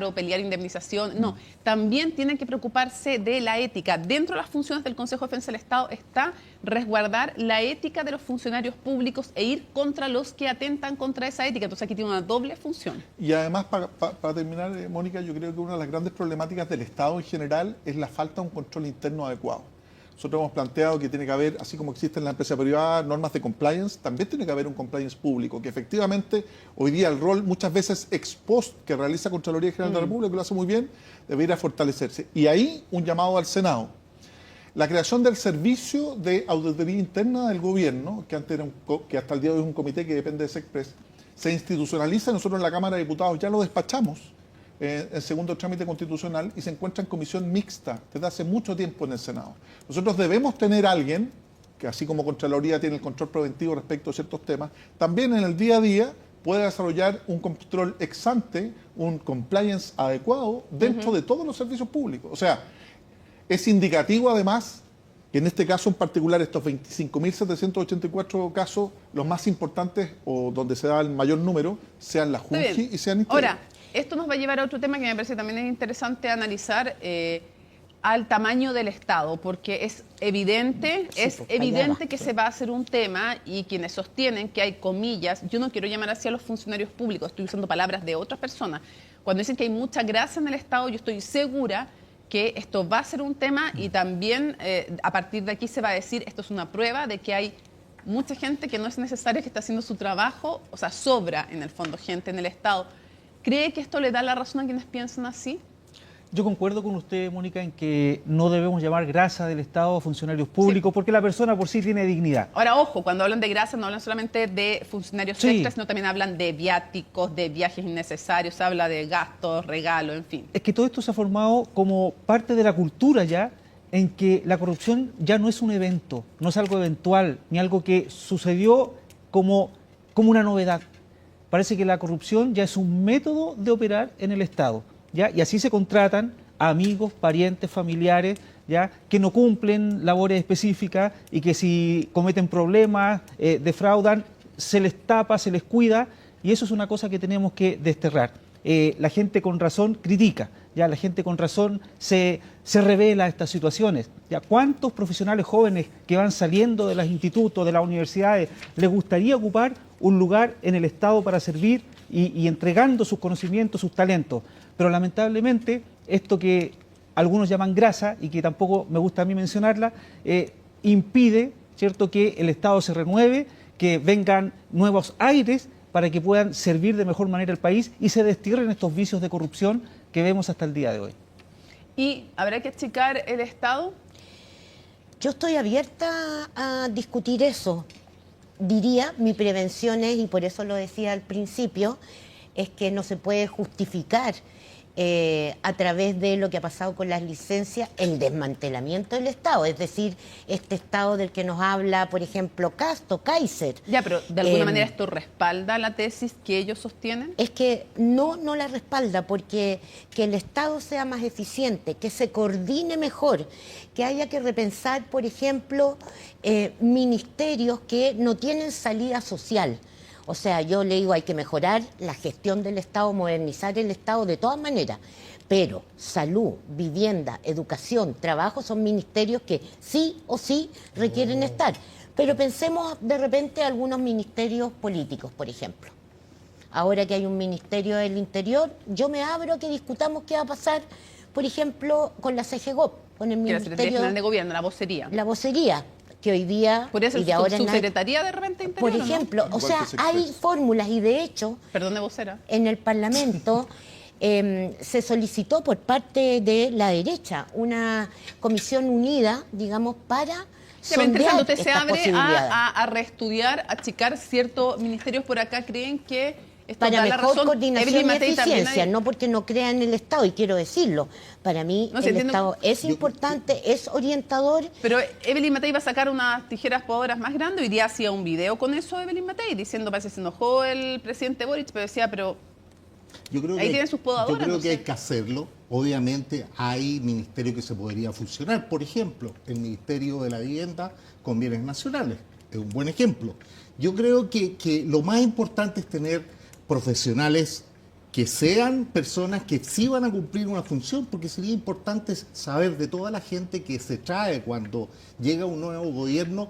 o pelear indemnización, no, también tienen que preocuparse de la ética. Dentro de las funciones del Consejo de Defensa del Estado está resguardar la ética de los funcionarios públicos e ir contra los que atentan contra esa ética. Entonces aquí tiene una doble función. Y además, para terminar, Mónica, yo creo que una de las grandes problemáticas del Estado en general es la falta de un control interno adecuado. Nosotros hemos planteado que tiene que haber, así como existen en la empresa privada, normas de compliance, también tiene que haber un compliance público, que efectivamente hoy día el rol muchas veces ex post que realiza Contraloría General de la República, que lo hace muy bien, debería fortalecerse. Y ahí un llamado al Senado. La creación del Servicio de Auditoría Interna del Gobierno, que hasta el día de hoy es un comité que depende de SECPRES, se institucionaliza. Nosotros en la Cámara de Diputados ya lo despachamos en segundo trámite constitucional y se encuentra en comisión mixta desde hace mucho tiempo en el Senado. Nosotros debemos tener a alguien que, así como Contraloría tiene el control preventivo respecto a ciertos temas, también en el día a día pueda desarrollar un control ex ante, un compliance adecuado dentro de todos los servicios públicos. O sea, es indicativo además que en este caso en particular estos 25.784 casos, los más importantes o donde se da el mayor número, sean la Junji y sean Interior. Ahora, esto nos va a llevar a otro tema que me parece también es interesante analizar, al tamaño del Estado, porque es evidente, que se va a hacer un tema y quienes sostienen que hay comillas, yo no quiero llamar así a los funcionarios públicos, estoy usando palabras de otras personas, cuando dicen que hay mucha grasa en el Estado, yo estoy segura que esto va a ser un tema y también a partir de aquí se va a decir, esto es una prueba de que hay mucha gente que no es necesaria, que está haciendo su trabajo, o sea, sobra en el fondo gente en el Estado. ¿Cree que esto le da la razón a quienes piensan así? Yo concuerdo con usted, Mónica, en que no debemos llamar grasa del Estado a funcionarios públicos, porque la persona por sí tiene dignidad. Ahora, ojo, cuando hablan de grasa no hablan solamente de funcionarios extras, sino también hablan de viáticos, de viajes innecesarios, se habla de gastos, regalos, en fin. Es que todo esto se ha formado como parte de la cultura ya, en que la corrupción ya no es un evento, no es algo eventual, ni algo que sucedió como una novedad. Parece que la corrupción ya es un método de operar en el Estado, ¿ya? Y así se contratan a amigos, parientes, familiares, ¿ya? Que no cumplen labores específicas y que si cometen problemas, defraudan, se les tapa, se les cuida, y eso es una cosa que tenemos que desterrar. La gente con razón critica, ¿ya? La gente con razón se revela a estas situaciones. ¿Ya? ¿Cuántos profesionales jóvenes que van saliendo de los institutos, de las universidades, les gustaría ocupar un lugar en el Estado para servir y entregando sus conocimientos, sus talentos? Pero lamentablemente esto que algunos llaman grasa y que tampoco me gusta a mí mencionarla, impide, ¿cierto?, que el Estado se renueve, que vengan nuevos aires para que puedan servir de mejor manera al país y se destierren estos vicios de corrupción que vemos hasta el día de hoy. ¿Y habrá que achicar el Estado? Yo estoy abierta a discutir eso. Diría, mi prevención es, y por eso lo decía al principio, es que no se puede justificar a través de lo que ha pasado con las licencias el desmantelamiento del Estado, es decir, este Estado del que nos habla, por ejemplo, Kaiser. Ya, pero de alguna manera esto respalda la tesis que ellos sostienen. Es que no la respalda, porque que el Estado sea más eficiente, que se coordine mejor, que haya que repensar, por ejemplo, ministerios que no tienen salida social. O sea, yo le digo, hay que mejorar la gestión del Estado, modernizar el Estado de todas maneras, pero salud, vivienda, educación, trabajo son ministerios que sí o sí requieren estar. Pero pensemos de repente algunos ministerios políticos, por ejemplo. Ahora que hay un Ministerio del Interior, yo me abro a que discutamos qué va a pasar, por ejemplo, con la CGGOP, con el Ministerio... La Secretaría General de Gobierno, la vocería. La vocería, que hoy día... ¿Podría ser y de ahora subsecretaría de repente Interior? Por ejemplo, ¿no? O sea, hay fórmulas y de hecho... Perdón de vocera. En el Parlamento se solicitó por parte de la derecha una comisión unida, digamos, para... Interesante, usted se abre a reestudiar, a achicar ciertos ministerios por acá, creen que esto para da la mejor razón. coordinación y eficiencia, no porque no crea en el Estado, y quiero decirlo, para mí el Estado es importante, es orientador. Pero Evelyn Matei va a sacar unas tijeras podadoras más grandes, hoy día hacía un video con eso Evelyn Matei, diciendo, parece que se enojó el presidente Boric, pero decía, pero ahí tienen sus podadoras. Yo creo que hay que hacerlo. Obviamente hay ministerios que se podría funcionar. Por ejemplo, el Ministerio de la Vivienda con Bienes Nacionales. Es un buen ejemplo. Yo creo que lo más importante es tener profesionales que sean personas que sí van a cumplir una función, porque sería importante saber de toda la gente que se trae cuando llega un nuevo gobierno,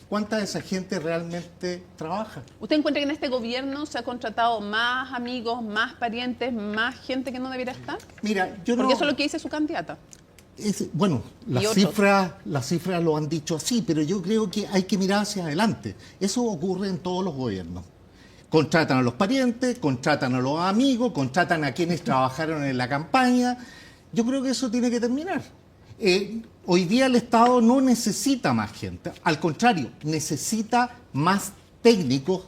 cuánta de esa gente realmente trabaja. ¿Usted encuentra que en este gobierno se ha contratado más amigos, más parientes, más gente que no debiera estar? Mira, yo Porque no... eso es lo que dice su candidata. Bueno, Y las otros. cifras lo han dicho así, pero yo creo que hay que mirar hacia adelante. Eso ocurre en todos los gobiernos. Contratan a los parientes, contratan a los amigos, contratan a quienes trabajaron en la campaña. Yo creo que eso tiene que terminar. Hoy día el Estado no necesita más gente, al contrario, necesita más técnicos,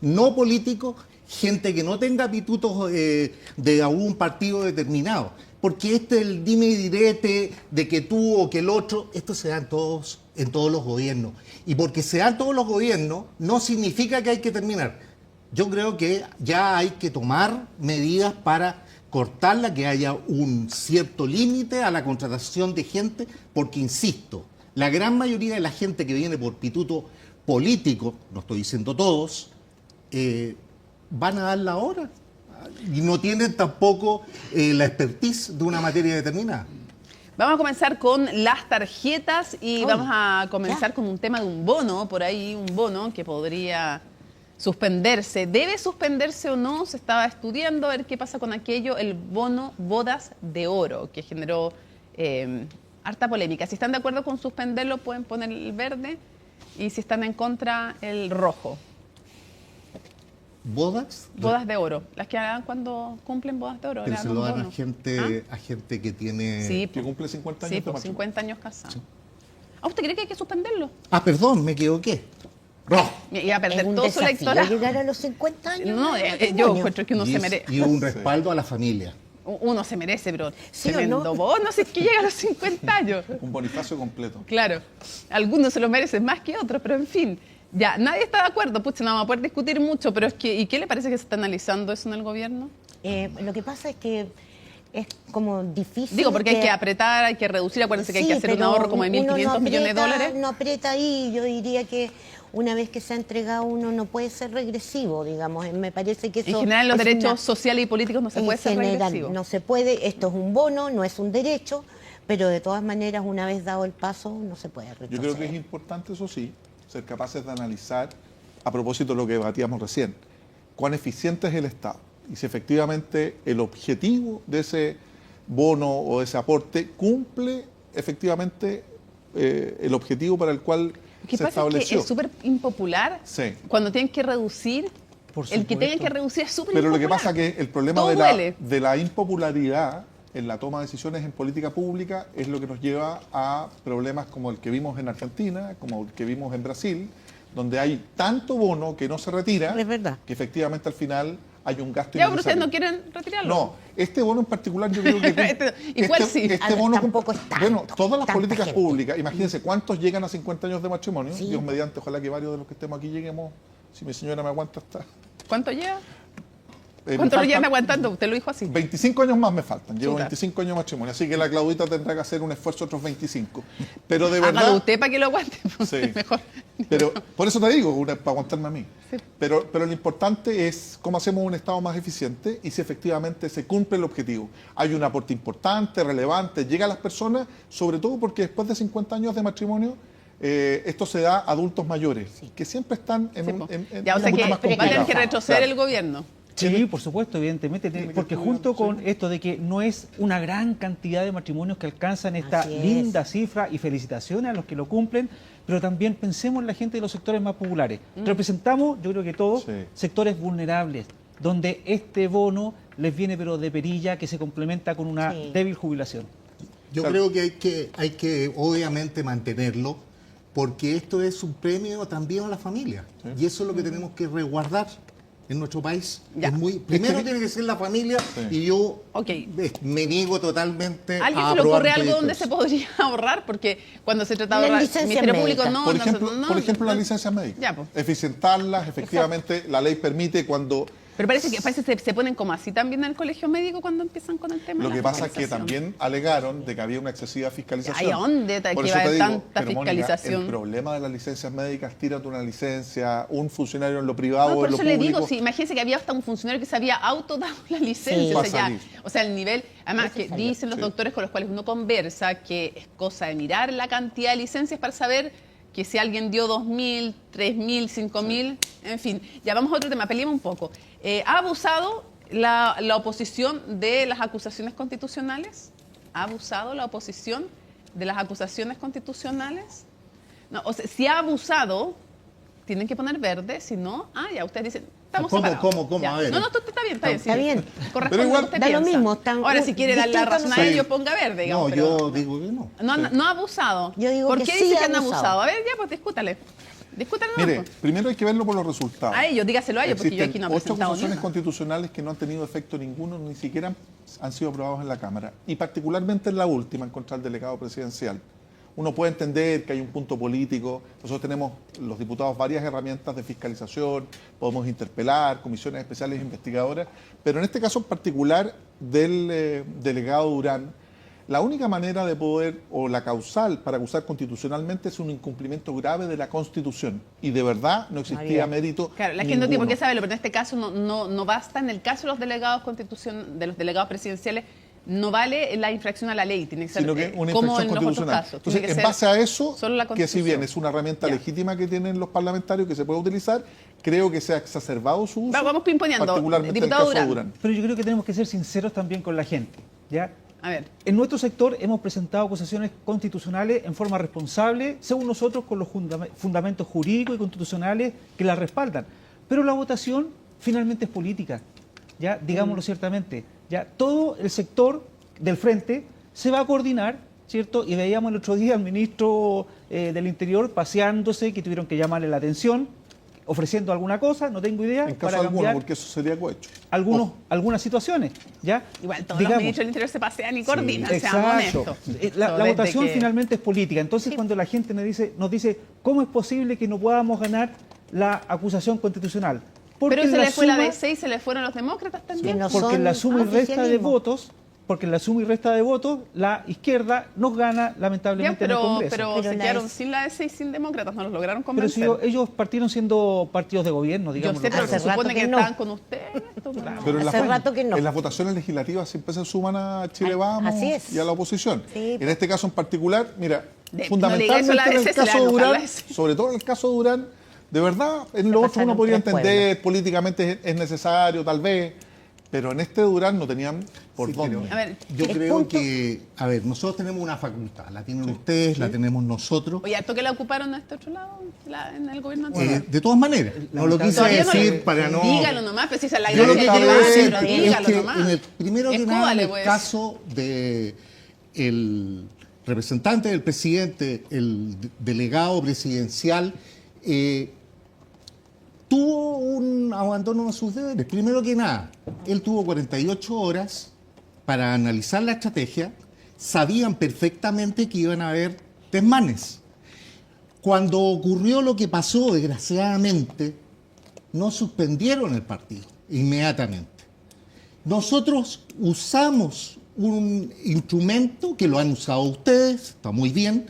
no políticos, gente que no tenga pitutos de algún partido determinado. Porque el dime y direte de que tú o que el otro, esto se da en todos los gobiernos. Y porque se da en todos los gobiernos, no significa que hay que terminar. Yo creo que ya hay que tomar medidas para cortarla, que haya un cierto límite a la contratación de gente, porque, insisto, la gran mayoría de la gente que viene por pituto político, no estoy diciendo todos, van a dar la hora y no tienen tampoco la expertise de una materia determinada. Vamos a comenzar con las tarjetas y vamos a comenzar con un tema de un bono, por ahí un bono que podría suspenderse. ¿Debe suspenderse o no? Se estaba estudiando a ver qué pasa con aquello, el bono bodas de oro, que generó harta polémica. Si están de acuerdo con suspenderlo, pueden poner el verde, y si están en contra, el rojo. ¿Bodas? Bodas de oro, las que hagan cuando cumplen bodas de oro. Pero le se dan lo un dan bono. a gente que tiene... Sí, Que cumple 50 años sí, de por matrimonio. 50 años casados. ¿Usted cree que hay que suspenderlo? Ah, perdón, me equivoqué. No. Y a perder Es un todo su desafío electorado. llegar a los 50 años. No, de yo matrimonio. encuentro que uno Y se es- merece. y un respaldo a la familia. Uno se merece, pero ¿Sí o tremendo no? bono si es que llega a los 50 años. Un bonifacio completo. Claro, algunos se lo merecen más que otros, pero en fin. Ya, nadie está de acuerdo, pucha, no vamos a poder discutir mucho, pero es que, ¿y qué le parece que se está analizando eso en el gobierno? Lo que pasa es que es como difícil. Digo, porque hay que apretar, hay que reducir, acuérdense que hay que Sí, hacer un pero ahorro como de uno 1.500 millones de aprieta, dólares. No aprieta ahí, yo diría que una vez que se ha entregado uno no puede ser regresivo, digamos. Me parece que eso... En general, los es derechos una- sociales y políticos no se en puede ser general, regresivo. no se puede, esto es un bono, no es un derecho, pero de todas maneras, una vez dado el paso, no se puede retroceder. Yo creo que es importante, eso sí, ser capaces de analizar, a propósito de lo que debatíamos recién, cuán eficiente es el Estado y si efectivamente el objetivo de ese bono o de ese aporte cumple efectivamente el objetivo para el cual Lo que se pasa es estableció. que es súper impopular Sí. cuando tienen que reducir. Por El que supuesto. tengan que reducir es súper Pero lo impopular. que pasa es que el problema Todo duele. de la impopularidad en la toma de decisiones en política pública es lo que nos lleva a problemas como el que vimos en Argentina, como el que vimos en Brasil, donde hay tanto bono que no se retira, Es verdad. que efectivamente al final hay un gasto Ya, pero ustedes innecesario. no quieren retirarlo. No, este bono en particular yo creo que... Igual sí. Este bono, Tampoco es tanto, bueno, todas las tanta políticas gente. públicas, imagínense cuántos llegan a 50 años de matrimonio, Sí. Dios mediante, ojalá que varios de los que estemos aquí lleguemos, si mi señora me aguanta hasta... ¿Cuánto lleva? me ¿Cuánto lo llevan faltan aguantando? Usted lo dijo así. 25 años más me faltan, llevo Chuta. 25 años de matrimonio, así que la Claudita tendrá que hacer un esfuerzo otros 25. Pero de Hágalo verdad... usted para que lo aguante. Sí. Mejor. Pero por eso te digo, para aguantarme a mí. Pero lo importante es cómo hacemos un Estado más eficiente y si efectivamente se cumple el objetivo. Hay un aporte importante, relevante, llega a las personas, sobre todo porque después de 50 años de matrimonio, esto se da a adultos mayores, que siempre están en Sí, un po. en Ya, o sea mucho que más va a tener complicado. que retroceder Claro. el gobierno. Sí, por supuesto, evidentemente, Tiene que porque estudiar, junto con sí. esto de que no es una gran cantidad de matrimonios que alcanzan esta Así es. linda cifra, y felicitaciones a los que lo cumplen, pero también pensemos en la gente de los sectores más populares. Representamos, yo creo que todos, Sí. sectores vulnerables, donde este bono les viene pero de perilla, que se complementa con una Sí. débil jubilación. Yo Claro. creo que hay que obviamente mantenerlo, porque esto es un premio también a la familia. Y eso es lo que tenemos que resguardar en nuestro país. Ya. Primero tiene que ser la familia, y yo Ok. me niego totalmente ¿A alguien a se le aprobar ocurre un algo donde proyecto se podría ahorrar? Porque cuando se trata de La ahorrar, el licencia Ministerio médica. Público no. Por ejemplo, la licencia médica. Ya, pues. Eficientarlas, efectivamente, la ley permite cuando Pero parece que se ponen como así también en el colegio médico cuando empiezan con el tema. Lo de que la pasa es que fiscalización. también alegaron de que había una excesiva fiscalización. Ay, ¿a dónde Por que eso va a te haber digo, tanta pero, Mónica, fiscalización? el problema de las licencias médicas, tírate una licencia, un funcionario en lo privado, No, por en lo eso le público. digo, sí, imagínense que había hasta un funcionario que se había autodado la licencia. Sí. O Va a sea, salir. o sea, el nivel, además Eso que salió. dicen los Sí. doctores con los cuales uno conversa que es cosa de mirar la cantidad de licencias para saber que si alguien dio 2.000, 3.000, 5.000, en fin. Ya vamos a otro tema, peleemos un poco. ¿Ha abusado la oposición de las acusaciones constitucionales? ¿Ha abusado la oposición de las acusaciones constitucionales? No, o sea, si ha abusado, tienen que poner verde, si no, ya ustedes dicen, estamos ¿Cómo, separados. cómo? Ya. A ver. No, está bien. Está bien. Corresponde Pero igual- a lo que usted Da lo piensa. mismo, están Ahora, si quiere darle la distintos razón a nosotros. ellos, ponga verde, digamos. No, pero yo digo que no. no ha abusado. Yo digo ¿Por que qué sí dice ha que han abusado. abusado? A ver, ya, pues discútale. Discútale. Mire, primero hay que verlo por los resultados. A ellos, dígaselo a ellos, porque yo Existen aquí no he 8 presentado acusaciones ninguna. constitucionales que no han tenido efecto ninguno, ni siquiera han sido aprobados en la Cámara. Y particularmente en la última, en contra del delegado presidencial. Uno puede entender que hay un punto político. Nosotros tenemos, los diputados, varias herramientas de fiscalización, podemos interpelar, comisiones especiales investigadoras, pero en este caso en particular del delegado Durán, la única manera de poder, o la causal para acusar constitucionalmente, es un incumplimiento grave de la Constitución. Y de verdad no existía mérito. Claro, la gente no tiene por ninguno. qué saberlo, pero en este caso no basta. En el caso de los delegados de los delegados presidenciales, no vale la infracción a la ley, tiene que ser Sino que una como infracción en los otros constitucional. casos. Entonces, Tiene que en ser base a eso, solo la que si bien Constitución. es una herramienta Ya. legítima que tienen los parlamentarios que se puede utilizar, creo que se ha exacerbado su uso. Vamos pimponeando. Particularmente en el Diputado caso de Durán. Durán. Pero yo creo que tenemos que ser sinceros también con la gente, ¿ya? A ver. En nuestro sector hemos presentado acusaciones constitucionales en forma responsable, según nosotros, con los fundamentos jurídicos y constitucionales que las respaldan. Pero la votación finalmente es política, ya digámoslo ciertamente. Ya todo el sector del frente se va a coordinar, ¿cierto? Y veíamos el otro día al ministro del Interior paseándose, que tuvieron que llamarle la atención, ofreciendo alguna cosa, no tengo idea, En caso para alguno, cambiar porque eso sería cohecho. algunas situaciones, ¿ya? Igual todos Digamos, los ministros del Interior se pasean y coordinan, seamos exacto. honestos. La Desde votación que- finalmente es política. Entonces, cuando la gente nos dice, ¿cómo es posible que no podamos ganar la acusación constitucional? Pero se le fue la suma- DC y se le fueron los demócratas también. Sí, no porque son en la suma y resta de oficialismo. votos, la izquierda nos gana Ya, lamentablemente en el Congreso. pero Pero se la quedaron es- sin la DC y sin demócratas, no los lograron Pero si convencer. ellos partieron siendo partidos de gobierno, Yo digamos. sé, pero Hace se rato supone que que no. estaban con usted. Pero Hace rato que no. en las votaciones legislativas siempre se suman a Chile Vamos Así es. y a la oposición. Sí. En este caso en particular, mira, No fundamentalmente le diga eso a la en el DC, se le va a caso de enojar la Durán, DC. sobre todo en el caso de Durán, de verdad, en lo otro pasaron uno podría tres entender, políticamente es necesario, tal vez, pero en este Durán no tenían por Sí, dónde. pero A ver, yo el creo punto- que, a ver, nosotros tenemos una facultad, la tienen ustedes, la tenemos nosotros. Oye, harto que la ocuparon a este otro lado, en el gobierno anterior. De todas maneras, no lo quise Todavía no decir le- para no... Dígalo nomás, pero si esa es la Yo lo gracia que del quiero debate, decir pero es dígalo que nomás. primero que nada, en Escúbale, el pues. caso de el representante del presidente, el delegado presidencial, tuvo un abandono de sus deberes. Primero que nada, él tuvo 48 horas para analizar la estrategia, sabían perfectamente que iban a haber desmanes. Cuando ocurrió lo que pasó, desgraciadamente, no suspendieron el partido inmediatamente. Nosotros usamos un instrumento que lo han usado ustedes, está muy bien.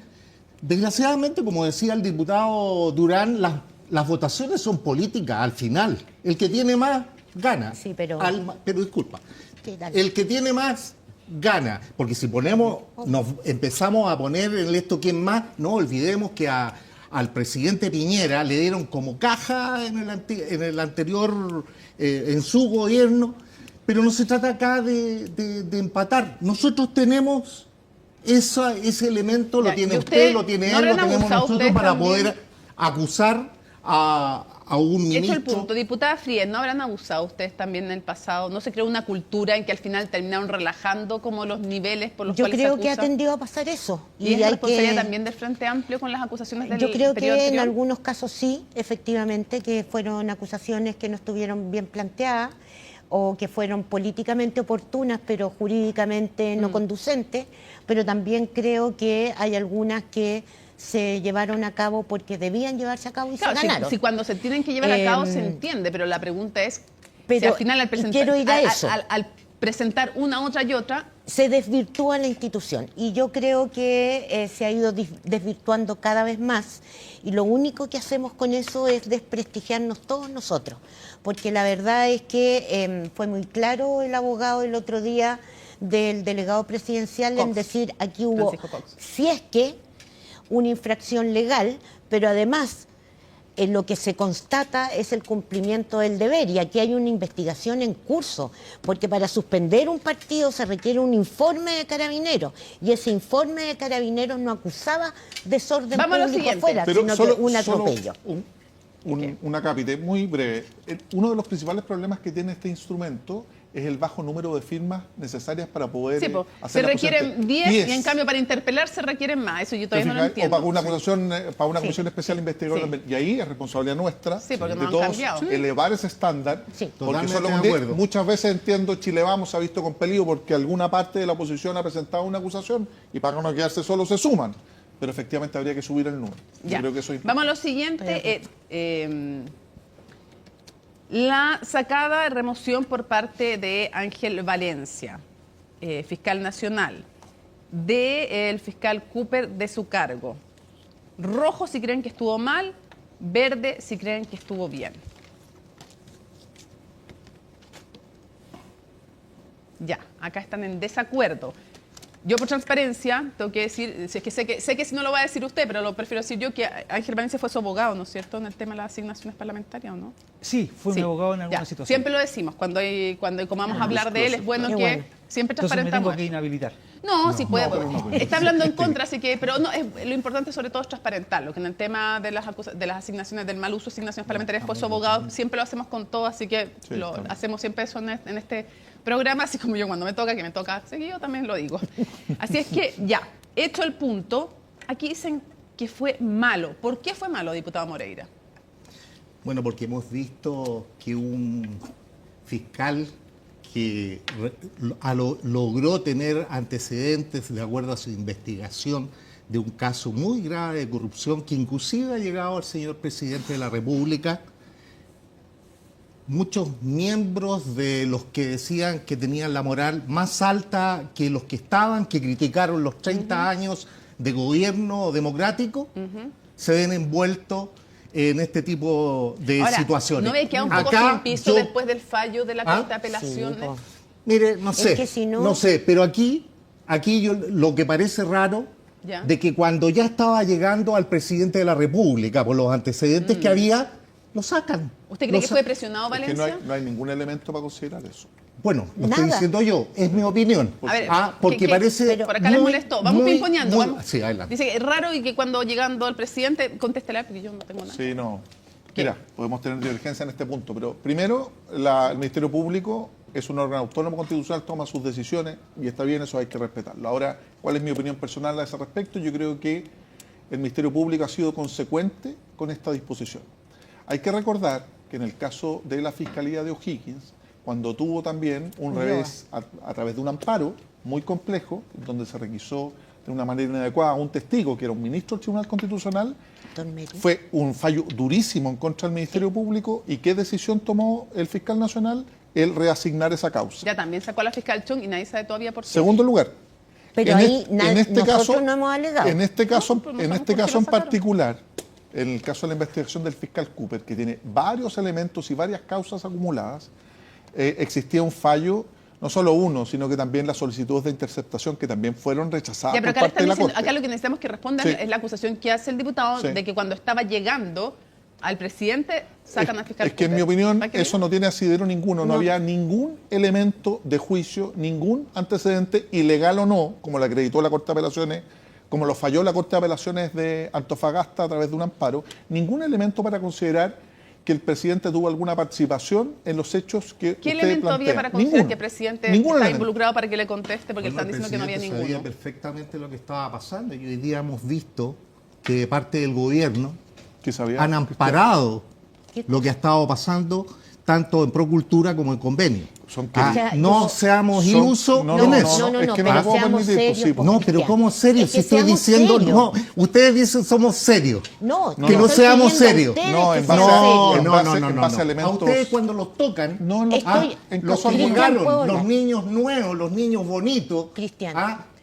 Desgraciadamente, como decía el diputado Durán, las votaciones son políticas al final. El que tiene más, gana. Sí, pero- Pero disculpa. Sí, dale. El que tiene más, gana. Porque si nos empezamos a poner en esto quién más, no olvidemos que al presidente Piñera le dieron como caja en el anterior, en su gobierno, pero no se trata acá de empatar. Nosotros tenemos ese elemento, Ya, lo tiene y usted, usted, lo tiene ¿no él, lo habrán tenemos abusado nosotros ustedes para también? poder acusar a un Hecho el ministro. punto, diputada Fríes, ¿no habrán abusado ustedes también en el pasado? ¿No se creó una cultura en que al final terminaron relajando como los niveles por los Yo cuales creo se que ha acusa? tendido a pasar eso. ¿Y es la hay responsabilidad que... también del Frente Amplio con las acusaciones del Yo creo periodo que en anterior? algunos casos sí, efectivamente, que fueron acusaciones que no estuvieron bien planteadas o que fueron políticamente oportunas, pero jurídicamente no conducentes, pero también creo que hay algunas que se llevaron a cabo porque debían llevarse a cabo y Claro, se ganaron. si cuando se tienen que llevar a cabo se Em, entiende, pero la pregunta es, Pero Si al final quiero ir a eso. Al presentar una, otra y otra, Se desvirtúa la institución y yo creo que se ha ido desvirtuando cada vez más y lo único que hacemos con eso es desprestigiarnos todos nosotros, porque la verdad es que fue muy claro el abogado el otro día del delegado presidencial Cox. en decir aquí hubo, Francisco Cox. si es que, una infracción legal, pero además lo que se constata es el cumplimiento del deber y aquí hay una investigación en curso, porque para suspender un partido se requiere un informe de carabineros y ese informe de carabineros no acusaba desorden Vamos a lo público siguiente. afuera, sino que un atropello. Un acápite muy breve. Uno de los principales problemas que tiene este instrumento es el bajo número de firmas necesarias para poder sí, hacer se la requieren acusación. 10 y en cambio para interpelar se requieren más. Eso yo todavía no lo entiendo. O para una acusación, para una Sí. comisión especial investigadora Sí. también. Y ahí es responsabilidad nuestra Sí, porque de no han todos cambiado. elevar ese estándar. Sí. Porque Totalmente solo de con acuerdo. muchas veces entiendo Chile Vamos se ha visto compelido porque alguna parte de la oposición ha presentado una acusación y para no quedarse solo se suman. Pero efectivamente habría que subir el número. Yo Ya. creo que eso es Vamos a lo siguiente. La sacada, remoción por parte de Ángel Valencia, fiscal nacional, del fiscal Cooper de su cargo. Rojo si creen que estuvo mal, verde si creen que estuvo bien. Ya, acá están en desacuerdo. Yo por transparencia tengo que decir, si es que sé que si no lo va a decir usted, pero lo prefiero decir yo, que Ángel Valencia fue su abogado, ¿no es cierto?, en el tema de las asignaciones parlamentarias, ¿o no? Sí, fue Sí, un abogado en alguna ya. situación. Siempre lo decimos, cuando como vamos a hablar de él, es bueno Qué que bueno. siempre Entonces me tengo transparentamos que eso. inhabilitar. No, sí puede. pero no puede. Está hablando en contra, así que, pero no, lo importante sobre todo es transparentarlo, que en el tema de de las asignaciones, del mal uso de asignaciones parlamentarias fue su abogado, siempre lo hacemos con todo, así que Sí, lo está bien. hacemos siempre eso en este programa, así como yo cuando me toca, que me toca seguido, también lo digo. Así es que ya, hecho el punto, aquí dicen que fue malo. ¿Por qué fue malo, diputado Moreira? Bueno, porque hemos visto que un fiscal que logró tener antecedentes de acuerdo a su investigación de un caso muy grave de corrupción que inclusive ha llegado al señor presidente de la República. Muchos miembros de los que decían que tenían la moral más alta que los que estaban, que criticaron los 30 años de gobierno democrático, se ven envueltos en este tipo de Ahora, situaciones. ¿no ve que un poco Acá sin piso yo- después del fallo de la Corte de ¿Ah? Apelaciones? Sí, po. Mire, no sé, que si no- no sé, pero aquí yo lo que parece raro Ya. de que cuando ya estaba llegando al presidente de la República por los antecedentes que había, lo sacan. ¿Usted cree Lo que sa- fue presionado Es que Valencia? no hay ningún elemento para considerar eso. Bueno, lo Nada. estoy diciendo yo, es mi opinión. A ver, Porque ¿qué- parece pero por acá les molestó. Vamos pimponeando. muy- Vamos. Sí, adelante. Dice que es raro y que cuando llegando al presidente, contéstela porque yo no tengo nada. Sí, no. ¿Qué? Mira, podemos tener divergencia en este punto, pero primero, el Ministerio Público es un órgano autónomo constitucional, toma sus decisiones y está bien, eso hay que respetarlo. Ahora, ¿cuál es mi opinión personal a ese respecto? Yo creo que el Ministerio Público ha sido consecuente con esta disposición. Hay que recordar que en el caso de la Fiscalía de O'Higgins, cuando tuvo también un revés a través de un amparo muy complejo, donde se requisó de una manera inadecuada a un testigo, que era un ministro del Tribunal Constitucional, Don Meri. fue un fallo durísimo en contra del Ministerio Público. ¿Y qué decisión tomó el fiscal nacional? El reasignar esa causa. Ya también sacó a la fiscal Chung y nadie sabe todavía por qué. Segundo lugar. Pero ahí nosotros no hemos alegado. En este caso, No, pero no en sabemos este por qué caso lo en sacaron. particular, en el caso de la investigación del fiscal Cooper, que tiene varios elementos y varias causas acumuladas, existía un fallo, no solo uno, sino que también las solicitudes de interceptación que también fueron rechazadas Ya, pero por acá, le parte de están la diciendo, Corte. acá lo que necesitamos que respondan Sí. es la acusación que hace el diputado Sí. de que cuando estaba llegando al presidente sacan al fiscal Es que en Cooper. mi opinión ¿Para qué eso no tiene asidero ninguno, no había ningún elemento de juicio, ningún antecedente, ilegal o no, como lo acreditó la Corte de Apelaciones, como lo falló la Corte de Apelaciones de Antofagasta a través de un amparo, ningún elemento para considerar que el presidente tuvo alguna participación en los hechos que ¿Qué usted elemento había plantea. para considerar Ninguno. que el presidente Ningún está elemento. involucrado para que le conteste? Porque Bueno, están diciendo que no había el presidente ninguno. sabía perfectamente lo que estaba pasando y hoy día hemos visto que de parte del gobierno Que sabía- han amparado ¿Qué? lo que ha estado pasando tanto en Procultura como en Convenio. son Ah, O sea, no yo- seamos son- ilusos no, en no, eso. no, es que no pero lo puedo seamos permitir, pues, serios, sí, pues, No, pero Cristian. ¿cómo serio? Es Si que estoy seamos diciendo, serios. no, ustedes dicen somos serios. No, No, que no. no estoy seamos pidiendo a serios. ustedes No, que en sean base a- serios. en No, base- no, en no, base no. a elementos- A ustedes cuando los tocan, No, en los- Estoy- en los caso que alguno- Cristian, ¿puedo llegaron, hablar? los niños nuevos, los niños bonitos, Cristian.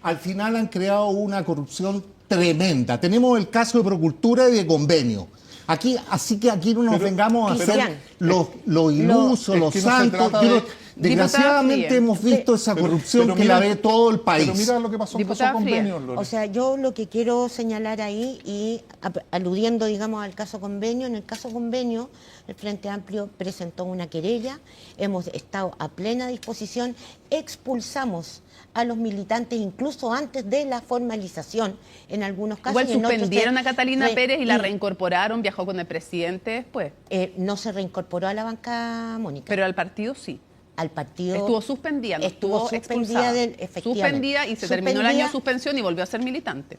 al final han creado una corrupción tremenda. Tenemos el caso de Procultura y de convenio. Aquí, así que aquí no nos Pero, vengamos a Cristian, hacer los ilusos, es los que no se santos. trata Yo no- de- desgraciadamente Diputada hemos visto esa Pero- corrupción pero que mira- la ve todo el país. Pero mira lo que pasó en Diputada caso Frías. convenio, Lore. O sea, yo lo que quiero señalar ahí y aludiendo, digamos, al caso convenio, en el caso convenio, el Frente Amplio presentó una querella, hemos estado a plena disposición, expulsamos a los militantes incluso antes de la formalización en algunos casos. Igual y en otros suspendieron se a Catalina re- Pérez y la y, reincorporaron, viajó con el presidente después. no se reincorporó a la banca, Mónica, Pero al partido sí. al partido. Estuvo suspendida, no estuvo estuvo suspendida expulsada. efectivamente. Suspendida y se terminó el año de Suspendida. suspensión y volvió a ser militante.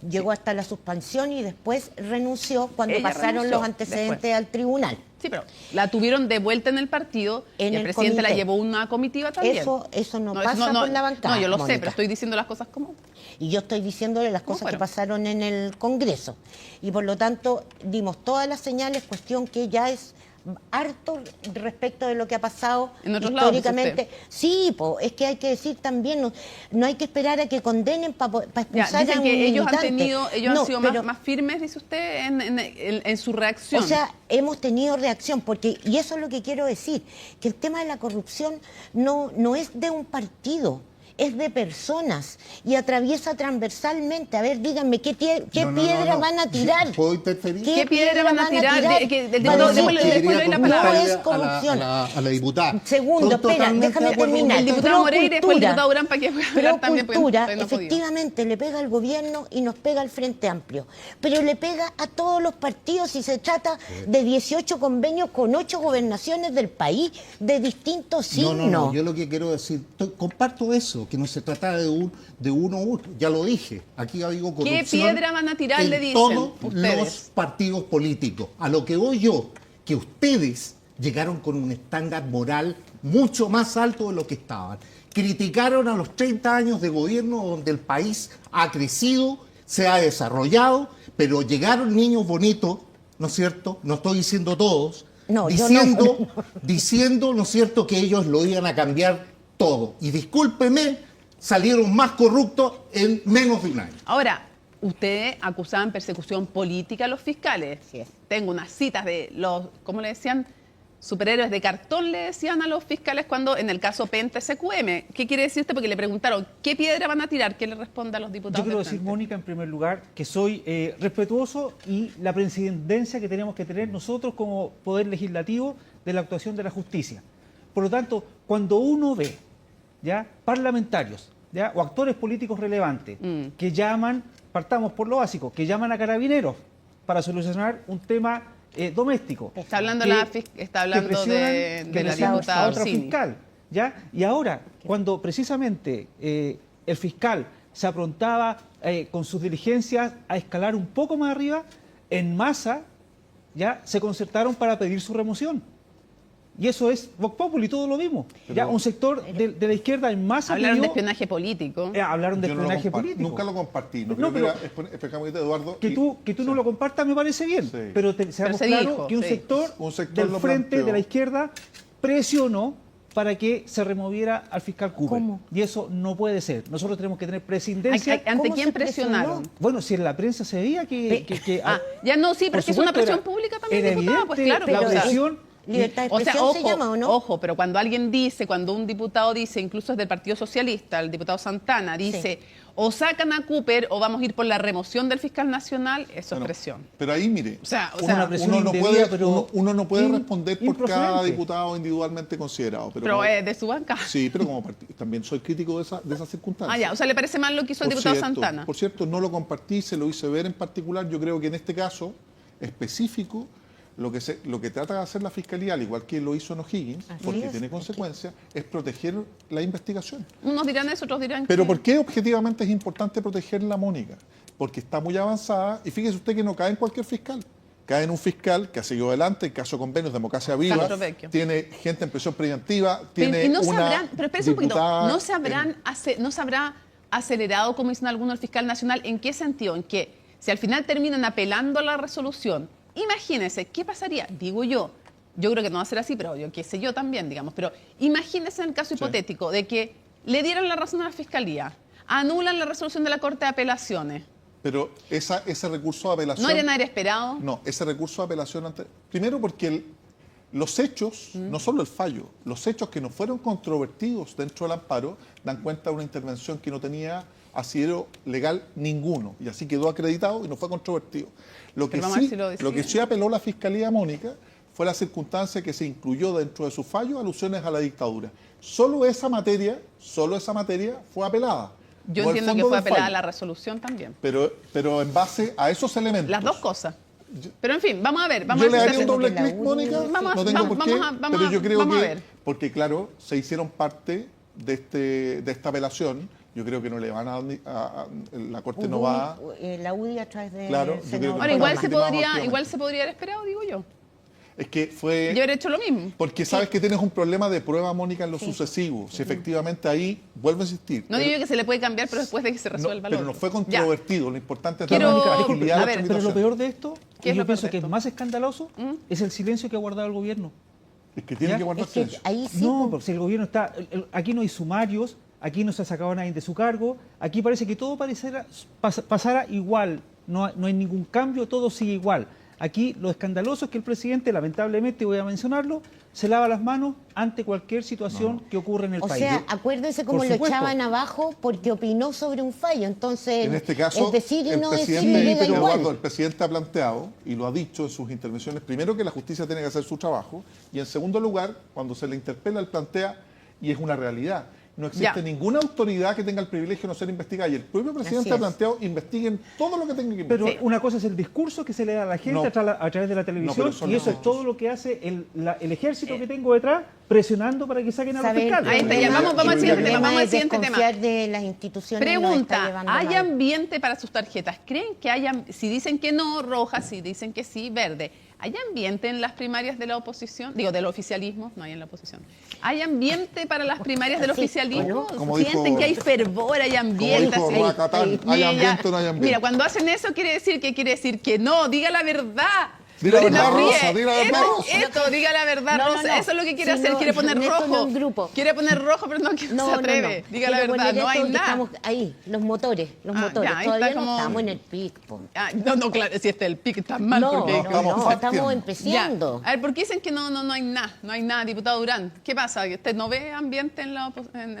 Llegó hasta la suspensión y después renunció cuando Ella pasaron renunció los antecedentes después. al tribunal. Sí, pero la tuvieron de vuelta en el partido En y el el presidente la comité. llevó una comitiva también. Eso no pasa por la bancada, No, yo lo sé, Mónica. pero estoy diciendo las cosas como... Y yo estoy diciéndole las cosas que fueron? pasaron en el Congreso. Y por lo tanto dimos todas las señales, cuestión que ya es harto respecto de lo que ha pasado En otros lados, dice históricamente. Sí, es que hay que decir también, no hay que esperar a que condenen para Ya, expulsar a dicen un que ellos han militante. ellos No, han sido pero- más firmes, dice usted, en su reacción. O sea, hemos tenido reacción, porque, y eso es lo que quiero decir, que el tema de la corrupción no es de un partido, es de personas y atraviesa transversalmente. A ver, díganme, ¿qué piedra van a tirar? ¿Puedo interferir? ¿Qué piedra van a tirar? Del Para diputado- decir démosle- que después le doy la palabra. no es corrupción. A la diputada. Segundo, Estoy espera, totalmente déjame de acuerdo terminar. con El usted. diputado Moreira y después el Procultura. diputado Urán para que pueda hablar también. porque Procultura, no he podido. efectivamente, le pega al gobierno y nos pega al Frente Amplio. Pero le pega a todos los partidos y se trata de 18 convenios con 8 gobernaciones del país de distintos signos. No, yo lo que quiero decir, comparto eso, que no se trata de uno u otro, ya lo dije, aquí digo corrupción. ¿Qué piedra van a tirar, en le dicen todos ustedes? los partidos políticos. A lo que voy yo, que ustedes llegaron con un estándar moral mucho más alto de lo que estaban. Criticaron a los 30 años de gobierno donde el país ha crecido, se ha desarrollado, pero llegaron niños bonitos, ¿no es cierto? No estoy diciendo todos, No, yo diciendo, ¿no es cierto?, que ellos lo iban a cambiar todo. Y discúlpeme, salieron más corruptos en menos de un año. Ahora, ustedes acusaban persecución política a los fiscales. Así es. Tengo unas citas de los, ¿cómo le decían? Superhéroes de cartón le decían a los fiscales cuando, en el caso Penta SQM. ¿Qué quiere decir usted? Porque le preguntaron, ¿qué piedra van a tirar? ¿Qué le responde a los diputados? Yo quiero del decir, Frente? Mónica, en primer lugar, que soy respetuoso y la presidencia que tenemos que tener nosotros como Poder Legislativo de la actuación de la justicia. Por lo tanto, cuando uno ve ya parlamentarios ya o actores políticos relevantes que llaman, partamos por lo básico, que llaman a carabineros para solucionar un tema doméstico. Está hablando, que está hablando presionan- de que la presionan diputada a otra Orsini. fiscal, ¿ya? Y ahora, cuando precisamente el fiscal se aprontaba con sus diligencias a escalar un poco más arriba, en masa ya se concertaron para pedir su remoción. Y eso es Vox Populi, todo lo mismo. Ya un sector de la izquierda en masa Hablaron de pidió- espionaje político. hablaron de Yo no lo espionaje comparto, político. nunca lo compartí. No, No, creo pero- que era específicamente Eduardo. Que y- tú sí. no lo compartas me parece bien, Sí. pero seamos se claros dijo, que un sí. sector Lo del frente planteó. de la izquierda presionó para que se removiera al fiscal Cooper. ¿Cómo? Y eso no puede ser. Nosotros tenemos que tener prescindencia. ¿Ante ¿Cómo quién se presionó? presionaron? Bueno, si en la prensa se veía que Ya no, sí, pero por es que es una supuesto, presión pública también, era diputada, evidente pues claro. la o sea, presión. Libertad de O sea, expresión se llama, ¿o no? ojo, pero cuando alguien dice, cuando un diputado dice, incluso es del Partido Socialista, el diputado Santana, dice, o sacan a Cooper o vamos a ir por la remoción del fiscal nacional, eso Bueno, es presión. Pero ahí, mire, O sea, una presión uno no indebida, puede, pero uno no puede responder por cada improcedente. diputado individualmente considerado. Pero, Pero como- de su banca. Sí, pero como también soy crítico de esas circunstancias. Ah, ya, o sea, ¿le parece mal lo que hizo el Por diputado cierto, Santana? Por cierto, no lo compartí, se lo hice ver en particular. Yo creo que en este caso específico, lo que trata de hacer la Fiscalía, al igual que lo hizo en O'Higgins, Así porque es. tiene consecuencias, es proteger la investigación. Unos dirán eso, otros dirán Pero que... ¿por qué objetivamente es importante protegerla, Mónica? Porque está muy avanzada y fíjese usted que no cae en cualquier fiscal, cae en un fiscal que ha seguido adelante, el caso Convenios, Democracia Viva, Castro Vecchio. tiene gente en prisión preventiva, tiene y no se una habrán, pero espérense un poquito, diputada no se habrá acelerado, como dicen algunos, el fiscal nacional. ¿En qué sentido? En que si al final terminan apelando a la resolución, imagínense, ¿qué pasaría? Digo yo creo que no va a ser así, pero yo qué sé yo también, digamos, pero imagínense en el caso hipotético de que le dieran la razón a la Fiscalía, anulan la resolución de la Corte de Apelaciones. Pero ese recurso de apelación... ¿No harían haber esperado? No, ese recurso de apelación... Primero porque los hechos, no solo el fallo, los hechos que no fueron controvertidos dentro del amparo dan cuenta de una intervención que no tenía asidero legal ninguno. Y así quedó acreditado y no fue controvertido. Lo que sí apeló la Fiscalía, Mónica, fue la circunstancia que se incluyó dentro de su fallo alusiones a la dictadura. Solo esa materia fue apelada. Yo no entiendo que fue apelada la resolución también. Pero en base a esos elementos. Las dos cosas. Pero en fin, vamos a ver. Yo le daría un doble clic, Mónica, no tengo por qué, pero yo creo que, porque claro, se hicieron parte de esta apelación, yo creo que no le van a la Corte no va... La UDI a través de... Claro, ahora, igual se podría haber esperado, digo yo. Es que fue... Yo hubiera hecho lo mismo. Porque sabes que tienes un problema de prueba, Mónica, en lo sucesivo. Si efectivamente ahí, vuelvo a insistir. No digo que se le puede cambiar, pero después de que se resuelva pero lo no fue controvertido. Lo importante es dar la tranquilidad. de la Pero lo peor de esto, ¿Qué es yo lo peor pienso de que es esto? más escandaloso, es el silencio que ha guardado el gobierno. Es que tiene ¿Ya? que guardar Es que silencio. ahí sí, No, porque si el gobierno está... Aquí no hay sumarios, aquí no se ha sacado a nadie de su cargo, aquí parece que todo pasara igual, no hay ningún cambio, todo sigue igual. Aquí lo escandaloso es que el presidente, lamentablemente, voy a mencionarlo, se lava las manos ante cualquier situación que ocurre en el país. O sea, acuérdense cómo Por lo supuesto. echaban abajo porque opinó sobre un fallo. Entonces, En este caso, es decir y el no decir presidente, le da igual. Eduardo, el presidente ha planteado, y lo ha dicho en sus intervenciones, primero que la justicia tiene que hacer su trabajo, y en segundo lugar, cuando se le interpela, él plantea, y es una realidad, no existe ninguna autoridad que tenga el privilegio de no ser investigada, y el propio presidente Así ha es. planteado, investiguen todo lo que tengan que Pero investigar. una cosa es el discurso que se le da a la gente No. a través de la televisión, son y los eso es hechos. todo lo que hace el ejército que tengo detrás, presionando para que saquen a los ¿Saben? fiscales. Ahí está, ya, vamos al siguiente tema, vamos al es siguiente tema. desconfiar de las instituciones. nos está Pregunta, llevando ¿hay mal. ambiente para sus tarjetas? ¿Creen que haya, si dicen que no, roja, si dicen que sí, verde? ¿Hay ambiente en las primarias de la oposición? Digo, del oficialismo, no hay en la oposición. ¿Hay ambiente para las primarias del Sí, oficialismo? como ¿Sienten dijo- que hay fervor, hay ambiente? Como dijo así? Roa-Catán, ¿hay Mira, ambiente o no hay ambiente? Mira, cuando hacen eso quiere decir que no, diga la verdad. Di la Se verdad, nos ríe. Rosa, di la verdad, Rosa. Esto, diga la verdad, No, no, Rosa. no. Eso es lo que quiere Sí, hacer, no, quiere poner esto no rojo. es grupo. Quiere poner rojo, pero no se atreve. Diga la Quiero verdad, poner no hay esto que nada. Estamos ahí, los motores. Ya, ahí Todavía está no como- estamos en el pic. Po. Ah, no, claro, si este es el pic está mal. No, porque estamos no, partiendo. estamos Ya. empezando. A ver, ¿por qué dicen que no hay nada, diputado Durán? ¿Qué pasa? ¿Que ¿Usted no ve ambiente en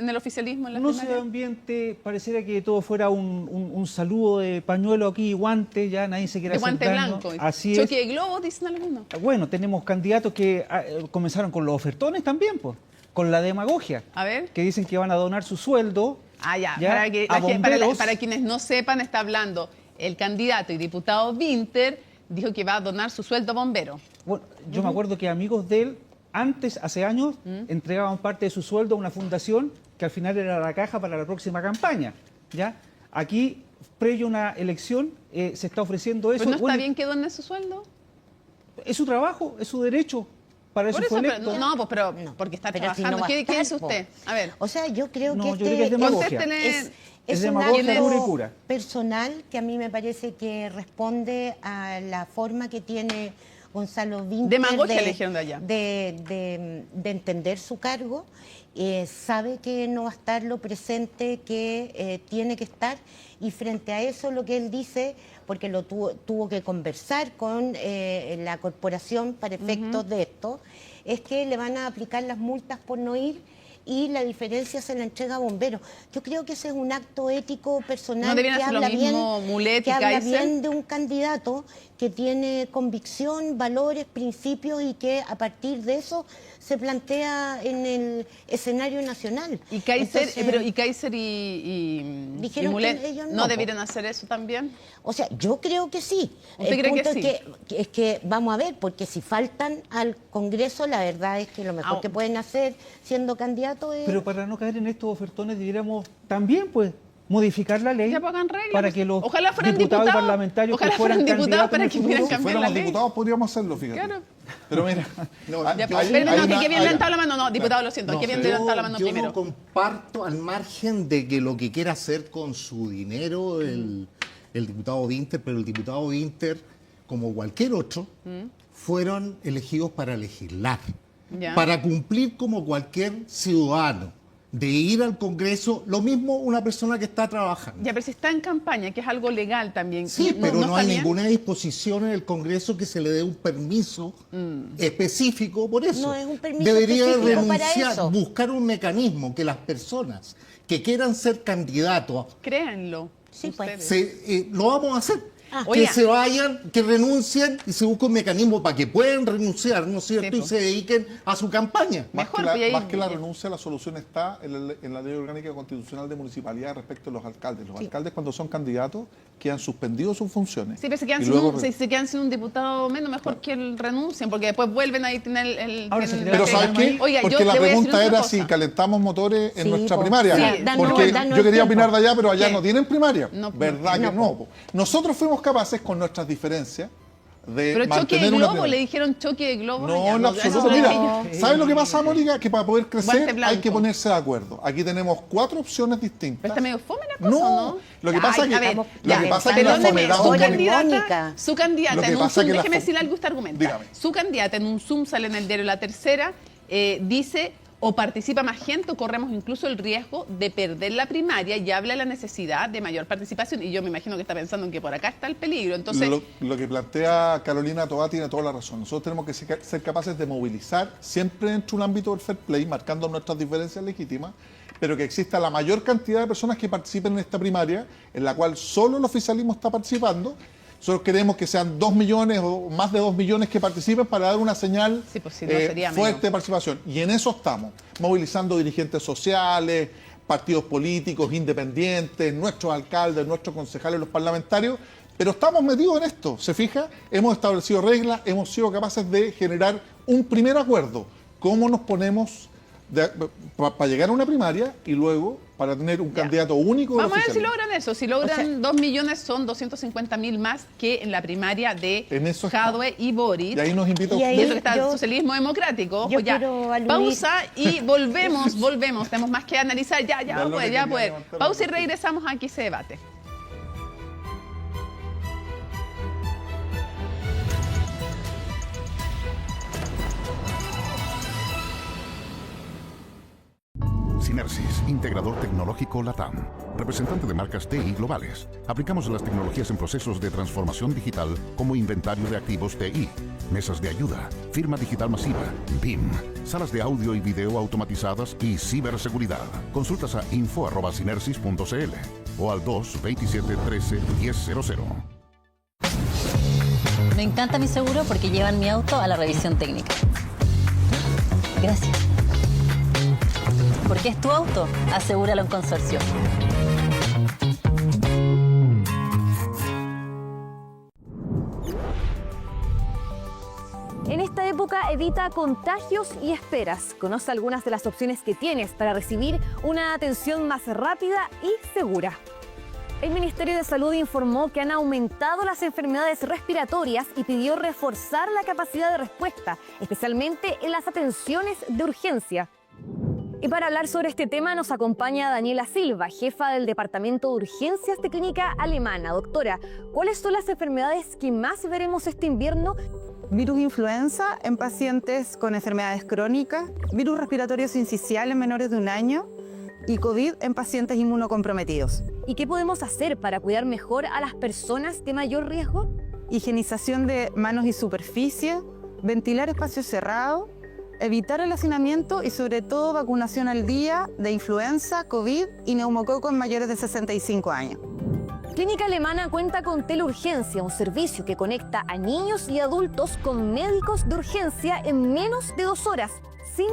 el oficialismo, en las No se da primarias? ambiente, pareciera que todo fuera un saludo de pañuelo aquí, guante, ya nadie se quiere De hacer guante daño. blanco. Así Choque es. de globos, dicen algunos. Bueno, tenemos candidatos que comenzaron con los ofertones también, pues, con la demagogia, A ver. que dicen que van a donar su sueldo. Ah, ya. Ya, Para, que a bomberos. para quienes no sepan, está hablando el candidato y diputado Winter, dijo que va a donar su sueldo a bombero. Bueno, yo me acuerdo que amigos de él, antes, hace años, entregaban parte de su sueldo a una fundación que al final era la caja para la próxima campaña. ¿Ya? Aquí, previo a una elección, se está ofreciendo eso. Pero no está Bueno, bien que done su sueldo. es su trabajo, es su derecho. Para eso Por eso, fue pero, electo. no, pues, pero porque está Pero si trabajando. no va a ¿Qué estar, dice usted? po. A ver. O sea, yo creo No, que yo creo que es este demagogia. Contéstele. Es un demagogia acto pura y pura. personal que a mí me parece que responde a la forma que tiene Gonzalo Winter Demagogia le dijeron de allá. de entender su cargo. Sabe que no va a estar lo presente que tiene que estar, y frente a eso lo que él dice, porque lo tuvo que conversar con la corporación para efectos de esto, es que le van a aplicar las multas por no ir, y la diferencia se la entrega a bomberos. Yo creo que ese es un acto ético personal ¿No deberían que hacer lo habla mismo Mulet y que habla Kaiser? bien de un candidato que tiene convicción, valores, principios, y que a partir de eso se plantea en el escenario nacional. ¿Y Kaiser, Entonces, y Kaiser y Dijeron Mulet que ellos no, no po. deberían hacer eso también? O sea, yo creo que sí. ¿Usted El cree que punto sí? es que vamos a ver, porque si faltan al Congreso, la verdad es que lo mejor Ah. que pueden hacer siendo candidato es... Pero para no caer en estos ofertones, deberíamos también, pues, modificar la ley Ya pues hagan reglas. para que los Ojalá fueran diputados y diputados, parlamentarios ojalá que fueran fueran diputados candidatos en para el que pudieran futuro, Si cambiar la fuéramos ley. diputados podríamos hacerlo, fíjate. Claro. Pero mira, Ya, pues, hay espérenme, no, una- que bien hay- levantado la mano. No, diputado, lo siento, No, que bien sí. levantado la mano Yo primero. no comparto, al margen de que lo que quiera hacer con su dinero el diputado Winter, pero el diputado Winter, como cualquier otro, fueron elegidos para legislar, Ya. para cumplir como cualquier ciudadano, de ir al Congreso, lo mismo una persona que está trabajando. Ya, pero si está en campaña, que es algo legal también. Sí, pero no está hay bien? ninguna disposición en el Congreso que se le dé un permiso específico por eso. No es un permiso Debería específico para renunciar, eso. buscar un mecanismo que las personas que quieran ser candidatos Créanlo. Sí, pues. ustedes. lo vamos a hacer. Ah. Que Oiga. se vayan, que renuncien y se busque un mecanismo para que puedan renunciar, ¿no es cierto? Sí, Y pues. se dediquen a su campaña. Mejor, más pues, ahí- que la renuncia, la solución está en la ley orgánica constitucional de municipalidad respecto a los alcaldes. Los alcaldes, cuando son candidatos, quedan suspendidos sus funciones. Sí, pero se quedan, Y sin luego- un, se quedan sin un diputado menos, mejor que renuncien, porque después vuelven ahí a tener el... Ahora se tienen- crea Pero que ¿sabes qué? Oiga, Porque yo la le voy a decir pregunta otra era cosa. si calentamos motores en Sí, nuestra po. primaria. Sí, porque danos yo el quería tiempo. opinar de allá, pero allá ¿Qué? no tienen primaria. No, ¿Verdad no, que no? Po? Nosotros fuimos capaces, con nuestras diferencias, de Pero choque de mantener una globo, primaria. le dijeron choque de globo. No, allá, en eso absoluto. lo dije Mira, yo. ¿sabes lo que pasa, Mónica? Que para poder crecer Guante hay blanco. que ponerse de acuerdo. Aquí tenemos 4 opciones distintas. Pero está medio fome la cosa, No, ¿no? lo que pasa Ay, que- a ver, lo ya, que pasa que la perdóneme, fomedad- su Mónica. candidata, su candidata Lo que en un pasa Zoom, que la déjeme fo- decirle algo a este argumento. Dígame. Su candidata en un Zoom sale en el diario La Tercera, dice o participa más gente o corremos incluso el riesgo de perder la primaria y habla de la necesidad de mayor participación. Y yo me imagino que está pensando en que por acá está el peligro. Entonces, Lo que plantea Carolina Tobá tiene toda la razón. Nosotros tenemos que ser capaces de movilizar siempre dentro de un ámbito del fair play, marcando nuestras diferencias legítimas, pero que exista la mayor cantidad de personas que participen en esta primaria, en la cual solo el oficialismo está participando. Nosotros queremos que sean 2 millones o más de 2 millones que participen para dar una señal Sí, pues, si no sería fuerte menos. de participación. Y en eso estamos, movilizando dirigentes sociales, partidos políticos, independientes, nuestros alcaldes, nuestros concejales, los parlamentarios, pero estamos metidos en esto, ¿se fija? Hemos establecido reglas, hemos sido capaces de generar un primer acuerdo. ¿Cómo nos ponemos para llegar a una primaria y luego para tener un Ya. candidato único? del vamos a ver si oficialismo? logran eso. Si logran 2 millones, son 250.000 más que en la primaria de En eso está. Jadwe y Boric. Y ahí nos invita a Y ahí- Y usted. eso que está Yo- el socialismo democrático. yo Ojo, ya. quiero aludir- Pausa y volvemos. Tenemos más que analizar. Ya Ya lo pues, que ya quería pues. levantar la Pausa y mano. regresamos a Aquí se debate. Synersis, integrador tecnológico LATAM, representante de marcas TI globales. Aplicamos las tecnologías en procesos de transformación digital como inventario de activos TI, mesas de ayuda, firma digital masiva, BIM, salas de audio y video automatizadas y ciberseguridad. Consultas a info@synersis.cl o al 227-13-1000. Me encanta mi seguro porque llevan mi auto a la revisión técnica. Gracias. Porque es tu auto, asegúralo en Consorcio. En esta época evita contagios y esperas. Conoce algunas de las opciones que tienes para recibir una atención más rápida y segura. El Ministerio de Salud informó que han aumentado las enfermedades respiratorias y pidió reforzar la capacidad de respuesta, especialmente en las atenciones de urgencia. Y para hablar sobre este tema nos acompaña Daniela Silva, jefa del Departamento de Urgencias de Clínica Alemana. Doctora, ¿cuáles son las enfermedades que más veremos este invierno? Virus influenza en pacientes con enfermedades crónicas, virus respiratorio sincicial en menores de 1 año y COVID en pacientes inmunocomprometidos. ¿Y qué podemos hacer para cuidar mejor a las personas de mayor riesgo? Higienización de manos y superficie, ventilar espacios cerrados, evitar el hacinamiento y sobre todo vacunación al día de influenza, COVID y neumococo en mayores de 65 años. Clínica Alemana cuenta con Teleurgencia, un servicio que conecta a niños y adultos con médicos de urgencia en menos de 2 horas, sin